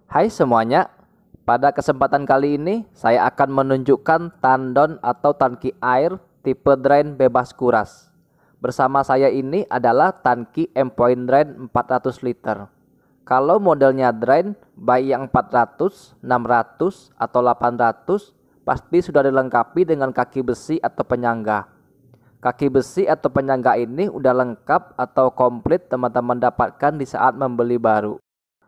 Hai semuanya, pada kesempatan kali ini saya akan menunjukkan tandon atau tangki air tipe drain bebas kuras. Bersama saya ini adalah tangki M-Point Drain 400 liter. Kalau modelnya drain, baik yang 400, 600, atau 800, pasti sudah dilengkapi dengan kaki besi atau penyangga. Kaki besi atau penyangga ini udah lengkap atau komplit teman-teman dapatkan di saat membeli baru.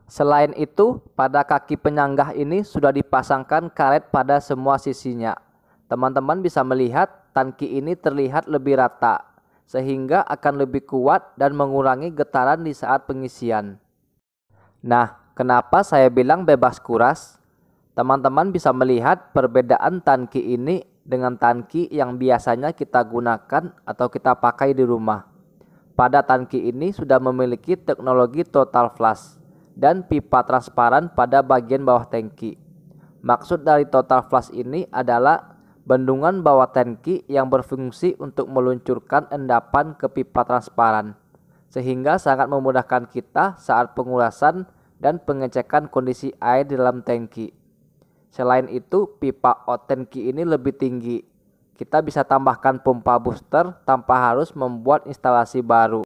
Selain itu, pada kaki penyanggah ini sudah dipasangkan karet pada semua sisinya. Teman-teman bisa melihat tangki ini terlihat lebih rata, sehingga akan lebih kuat dan mengurangi getaran di saat pengisian. Nah, kenapa saya bilang bebas kuras? Teman-teman bisa melihat perbedaan tangki ini dengan tangki yang biasanya kita gunakan atau kita pakai di rumah. Pada tangki ini sudah memiliki teknologi total flush dan pipa transparan pada bagian bawah tangki. Maksud dari total flush ini adalah bendungan bawah tangki yang berfungsi untuk meluncurkan endapan ke pipa transparan, sehingga sangat memudahkan kita saat pengurasan dan pengecekan kondisi air di dalam tangki. Selain itu, pipa out tangki ini lebih tinggi. Kita bisa tambahkan pompa booster tanpa harus membuat instalasi baru.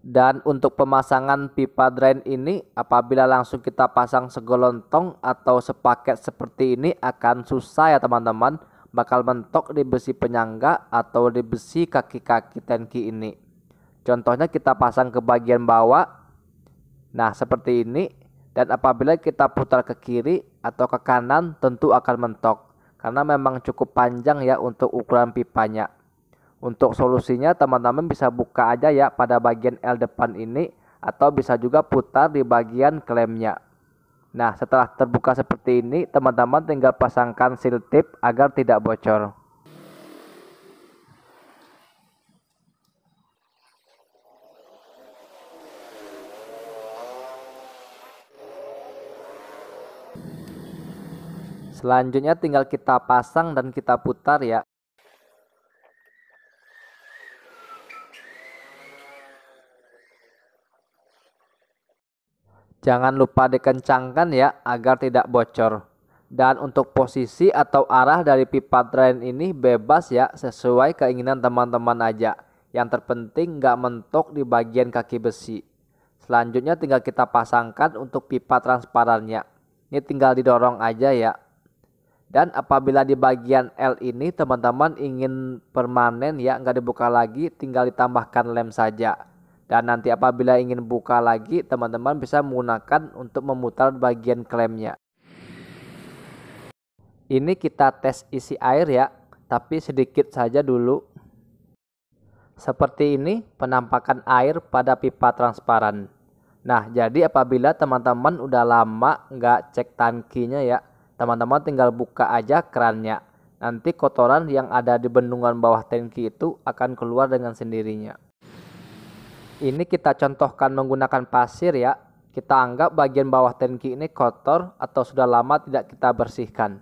Dan untuk pemasangan pipa drain ini, apabila langsung kita pasang segolontong atau sepaket seperti ini akan susah ya teman-teman, bakal mentok di besi penyangga atau di besi kaki-kaki tangki ini. Contohnya kita pasang ke bagian bawah, nah seperti ini, dan apabila kita putar ke kiri atau ke kanan tentu akan mentok, karena memang cukup panjang ya untuk ukuran pipanya. Untuk solusinya teman-teman bisa buka aja ya pada bagian L depan ini, atau bisa juga putar di bagian klemnya. Nah, setelah terbuka seperti ini, teman-teman tinggal pasangkan seal tip agar tidak bocor. Selanjutnya tinggal kita pasang dan kita putar ya. Jangan lupa dikencangkan ya agar tidak bocor. Dan untuk posisi atau arah dari pipa drain ini bebas ya, sesuai keinginan teman-teman aja. Yang terpenting nggak mentok di bagian kaki besi. Selanjutnya tinggal kita pasangkan untuk pipa transparannya. Ini tinggal didorong aja ya. Dan apabila di bagian L ini teman-teman ingin permanen ya, nggak dibuka lagi, tinggal ditambahkan lem saja. Dan nanti apabila ingin buka lagi, teman-teman bisa menggunakan untuk memutar bagian klemnya. Ini kita tes isi air ya, tapi sedikit saja dulu. Seperti ini penampakan air pada pipa transparan. Nah, jadi apabila teman-teman udah lama nggak cek tangkinya ya, teman-teman tinggal buka aja kerannya. Nanti kotoran yang ada di bendungan bawah tangki itu akan keluar dengan sendirinya. Ini kita contohkan menggunakan pasir ya. Kita anggap bagian bawah tangki ini kotor atau sudah lama tidak kita bersihkan.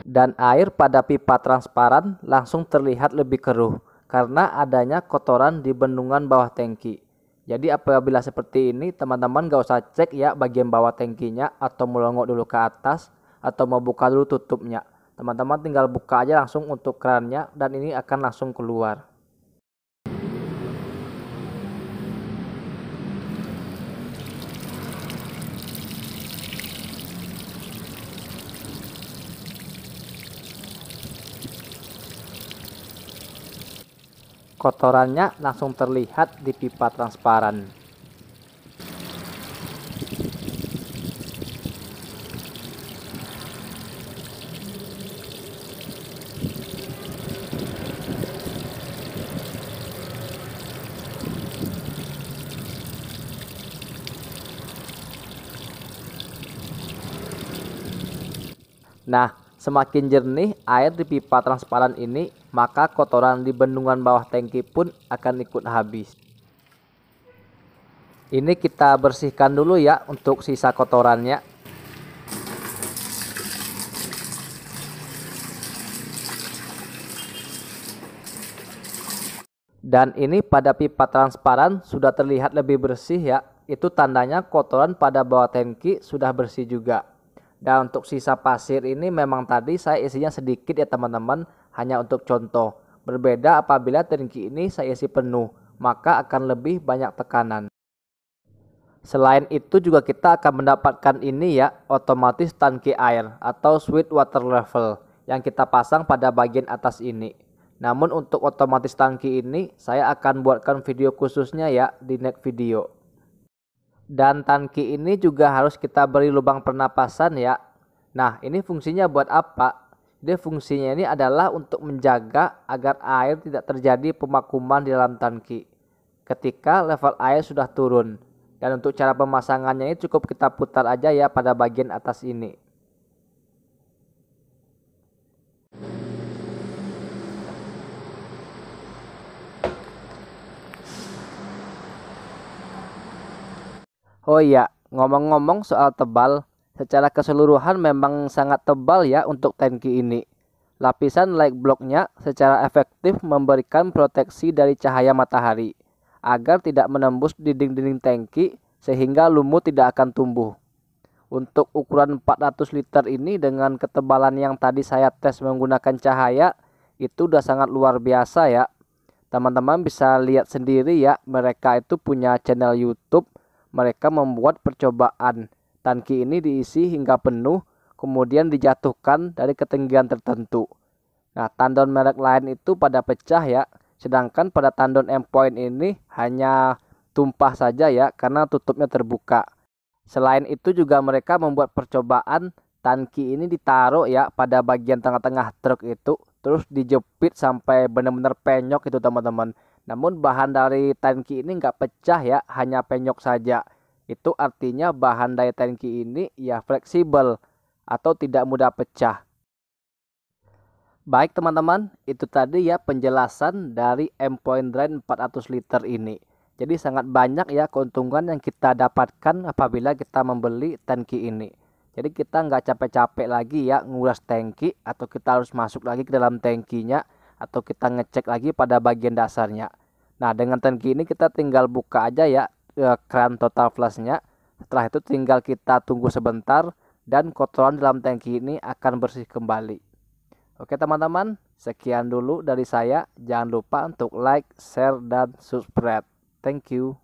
Dan air pada pipa transparan langsung terlihat lebih keruh karena adanya kotoran di bendungan bawah tangki. Jadi apabila seperti ini teman-teman gak usah cek ya bagian bawah tangkinya atau melongok dulu ke atas atau membuka dulu tutupnya. Teman-teman tinggal buka aja langsung untuk kerannya dan ini akan langsung keluar. Kotorannya langsung terlihat di pipa transparan. Nah, semakin jernih air di pipa transparan ini, maka kotoran di bendungan bawah tangki pun akan ikut habis. Ini kita bersihkan dulu ya untuk sisa kotorannya. Dan ini pada pipa transparan sudah terlihat lebih bersih ya. Itu tandanya kotoran pada bawah tangki sudah bersih juga. Dan untuk sisa pasir ini memang tadi saya isinya sedikit ya teman-teman, hanya untuk contoh. Berbeda apabila tangki ini saya isi penuh, maka akan lebih banyak tekanan. Selain itu juga kita akan mendapatkan ini ya, otomatis tangki air atau switch water level yang kita pasang pada bagian atas ini. Namun untuk otomatis tangki ini saya akan buatkan video khususnya ya di next video. Dan tangki ini juga harus kita beri lubang pernapasan ya. Nah, ini fungsinya buat apa? Jadi fungsinya ini adalah untuk menjaga agar air tidak terjadi pemakuman di dalam tangki ketika level air sudah turun. Dan untuk cara pemasangannya ini cukup kita putar aja ya pada bagian atas ini. Oh iya, ngomong-ngomong soal tebal, secara keseluruhan memang sangat tebal ya untuk tangki ini. Lapisan light blocknya secara efektif memberikan proteksi dari cahaya matahari, agar tidak menembus dinding-dinding tangki sehingga lumut tidak akan tumbuh. Untuk ukuran 400 liter ini dengan ketebalan yang tadi saya tes menggunakan cahaya, itu udah sangat luar biasa ya. Teman-teman bisa lihat sendiri ya, mereka itu punya channel YouTube. Mereka membuat percobaan tangki ini diisi hingga penuh, kemudian dijatuhkan dari ketinggian tertentu. Nah, tandon merek lain itu pada pecah ya, sedangkan pada tandon Endpoint ini hanya tumpah saja ya, karena tutupnya terbuka. Selain itu juga mereka membuat percobaan tangki ini ditaruh ya pada bagian tengah-tengah truk itu, terus dijepit sampai benar-benar penyok itu teman-teman. Namun bahan dari tangki ini nggak pecah ya, hanya penyok saja. Itu artinya bahan dari tangki ini ya fleksibel atau tidak mudah pecah. Baik teman-teman, itu tadi ya penjelasan dari Endpoint Drain 400 liter ini. Jadi sangat banyak ya keuntungan yang kita dapatkan apabila kita membeli tangki ini. Jadi kita nggak capek-capek lagi ya nguras tangki, atau kita harus masuk lagi ke dalam tangkinya, atau kita ngecek lagi pada bagian dasarnya. Nah, dengan tangki ini kita tinggal buka aja ya keran total flushnya. Setelah itu tinggal kita tunggu sebentar dan kotoran dalam tangki ini akan bersih kembali. Oke teman-teman, sekian dulu dari saya. Jangan lupa untuk like, share, dan subscribe. Thank you.